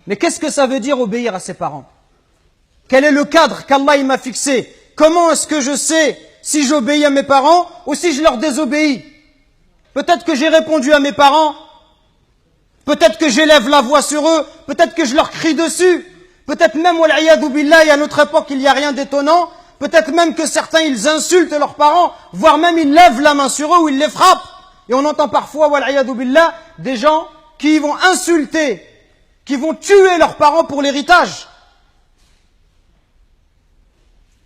Mais qu'est-ce que ça veut dire obéir à ses parents? Quel est le cadre qu'Allah m'a fixé? Comment est-ce que je sais si j'obéis à mes parents ou si je leur désobéis? Peut-être que j'ai répondu à mes parents, peut-être que j'élève la voix sur eux, peut-être que je leur crie dessus, peut-être même, wal'iyadou billah, à notre époque, il n'y a rien d'étonnant, peut-être même que certains, ils insultent leurs parents, voire même ils lèvent la main sur eux ou ils les frappent. Et on entend parfois, wal'iyadou billah, des gens qui vont insulter, qui vont tuer leurs parents pour l'héritage.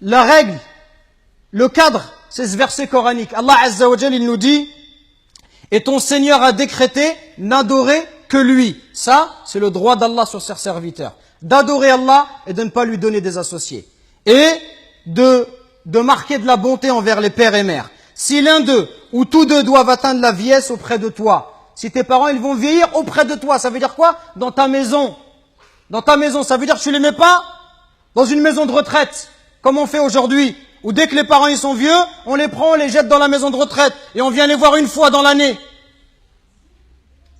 La règle, le cadre, c'est ce verset coranique. Allah Azza wa Jal, il nous dit, et ton Seigneur a décrété n'adorer que lui. Ça, c'est le droit d'Allah sur ses serviteurs. D'adorer Allah et de ne pas lui donner des associés. Et de marquer de la bonté envers les pères et mères. Si l'un d'eux ou tous deux doivent atteindre la vieillesse auprès de toi, si tes parents ils vont vieillir auprès de toi, ça veut dire quoi? Dans ta maison. Dans ta maison, ça veut dire que tu les mets pas dans une maison de retraite, comme on fait aujourd'hui, où dès que les parents ils sont vieux, on les prend, on les jette dans la maison de retraite et on vient les voir une fois dans l'année.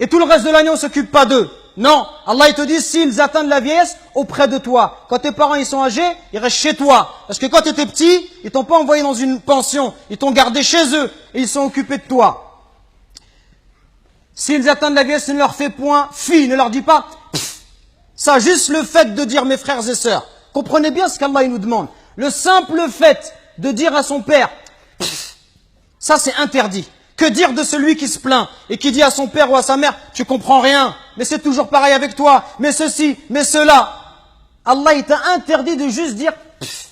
Et tout le reste de l'année, on s'occupe pas d'eux. Non, Allah il te dit, s'ils atteignent la vieillesse, auprès de toi. Quand tes parents ils sont âgés, ils restent chez toi. Parce que quand tu étais petit, ils t'ont pas envoyé dans une pension, ils t'ont gardé chez eux et ils sont occupés de toi. S'ils atteignent la vieillesse, ne leur fais point fi, ne leur dis pas pff. Ça, juste le fait de dire mes frères et sœurs. Comprenez bien ce qu'Allah il nous demande. Le simple fait de dire à son père, pff, ça c'est interdit. Que dire de celui qui se plaint et qui dit à son père ou à sa mère, tu comprends rien, mais c'est toujours pareil avec toi, mais ceci, mais cela. Allah il t'a interdit de juste dire pff.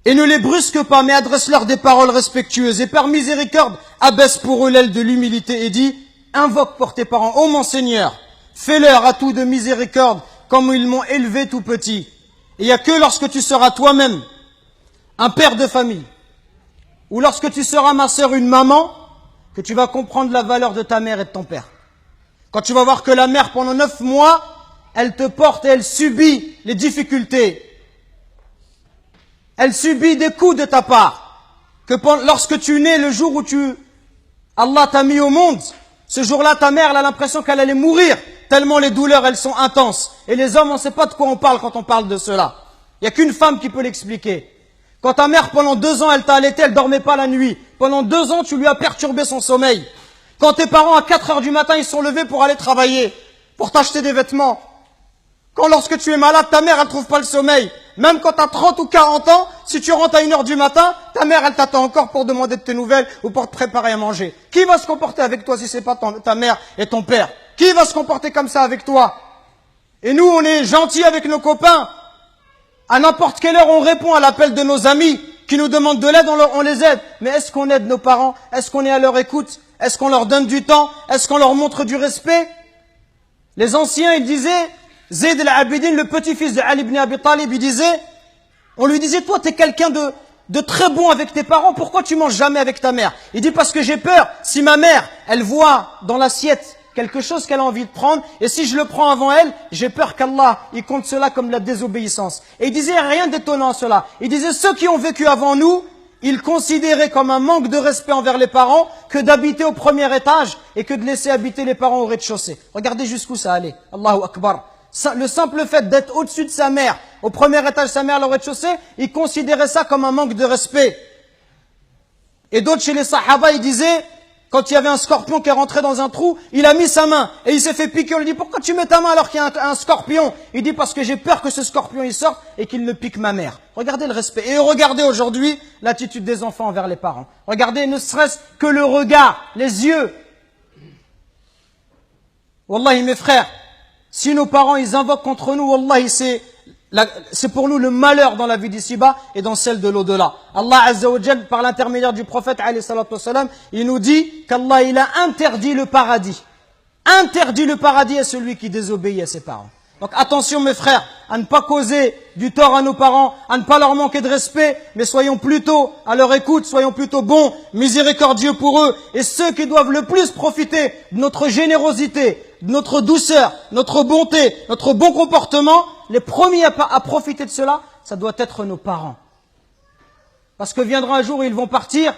Et ne les brusque pas, mais adresse-leur des paroles respectueuses. Et par miséricorde, abaisse pour eux l'aile de l'humilité et dit, invoque pour tes parents, ô mon Seigneur, fais-leur à tout de miséricorde, comme ils m'ont élevé tout petit. Et il n'y a que lorsque tu seras toi-même un père de famille, ou lorsque tu seras, ma sœur, une maman, que tu vas comprendre la valeur de ta mère et de ton père. Quand tu vas voir que la mère, pendant 9 mois, elle te porte et elle subit les difficultés. Elle subit des coups de ta part. Que lorsque tu nais, le jour où Allah t'a mis au monde, ce jour-là, ta mère, elle a l'impression qu'elle allait mourir, tellement les douleurs, elles sont intenses. Et les hommes, on ne sait pas de quoi on parle quand on parle de cela. Il n'y a qu'une femme qui peut l'expliquer. Quand ta mère, pendant 2 ans, elle t'a allaité, elle dormait pas la nuit. Pendant 2 ans, tu lui as perturbé son sommeil. Quand tes parents, à 4 heures du matin, ils sont levés pour aller travailler, pour t'acheter des vêtements. Quand lorsque tu es malade, ta mère, elle trouve pas le sommeil. Même quand tu as 30 ou 40 ans, si tu rentres à 1 heure du matin, ta mère, elle t'attend encore pour demander de tes nouvelles ou pour te préparer à manger. Qui va se comporter avec toi si c'est pas ta mère et ton père? Qui va se comporter comme ça avec toi? Et nous, on est gentils avec nos copains. À n'importe quelle heure, on répond à l'appel de nos amis qui nous demandent de l'aide, on les aide. Mais est-ce qu'on aide nos parents? Est-ce qu'on est à leur écoute? Est-ce qu'on leur donne du temps? Est-ce qu'on leur montre du respect? Les anciens, ils disaient, Zayd al-Abidin, le petit-fils de Ali ibn Abi Talib, il disait, on lui disait, toi, t'es quelqu'un de très bon avec tes parents, pourquoi tu manges jamais avec ta mère? Il dit, parce que j'ai peur, si ma mère, elle voit dans l'assiette quelque chose qu'elle a envie de prendre, et si je le prends avant elle, j'ai peur qu'Allah, il compte cela comme de la désobéissance. Et il disait rien d'étonnant à cela. Il disait, ceux qui ont vécu avant nous, ils considéraient comme un manque de respect envers les parents que d'habiter au premier étage et que de laisser habiter les parents au rez-de-chaussée. Regardez jusqu'où ça allait. Allahu Akbar. Le simple fait d'être au-dessus de sa mère, au premier étage, sa mère au rez-de-chaussée, ils considéraient ça comme un manque de respect. Et d'autres chez les Sahaba, ils disaient, quand il y avait un scorpion qui est rentré dans un trou, il a mis sa main et il s'est fait piquer. On lui dit, pourquoi tu mets ta main alors qu'il y a un scorpion? Il dit, parce que j'ai peur que ce scorpion il sorte et qu'il ne pique ma mère. Regardez le respect. Et regardez aujourd'hui l'attitude des enfants envers les parents. Regardez ne serait-ce que le regard, les yeux. Wallahi mes frères, si nos parents ils invoquent contre nous, wallahi c'est pour nous le malheur dans la vie d'ici-bas et dans celle de l'au-delà. Allah Azza wa Jal, par l'intermédiaire du prophète alayhi salatu wassalam, il nous dit qu'Allah il a interdit le paradis. Interdit le paradis à celui qui désobéit à ses parents. Donc attention mes frères, à ne pas causer du tort à nos parents, à ne pas leur manquer de respect, mais soyons plutôt à leur écoute, soyons plutôt bons, miséricordieux pour eux. Et ceux qui doivent le plus profiter de notre générosité, de notre douceur, notre bonté, notre bon comportement, les premiers à profiter de cela, ça doit être nos parents. Parce que viendra un jour où ils vont partir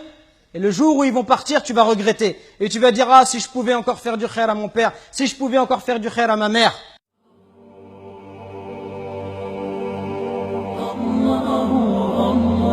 Et le jour où ils vont partir, tu vas regretter. Et tu vas dire, ah, si je pouvais encore faire du khair à mon père, si je pouvais encore faire du khair à ma mère. Allah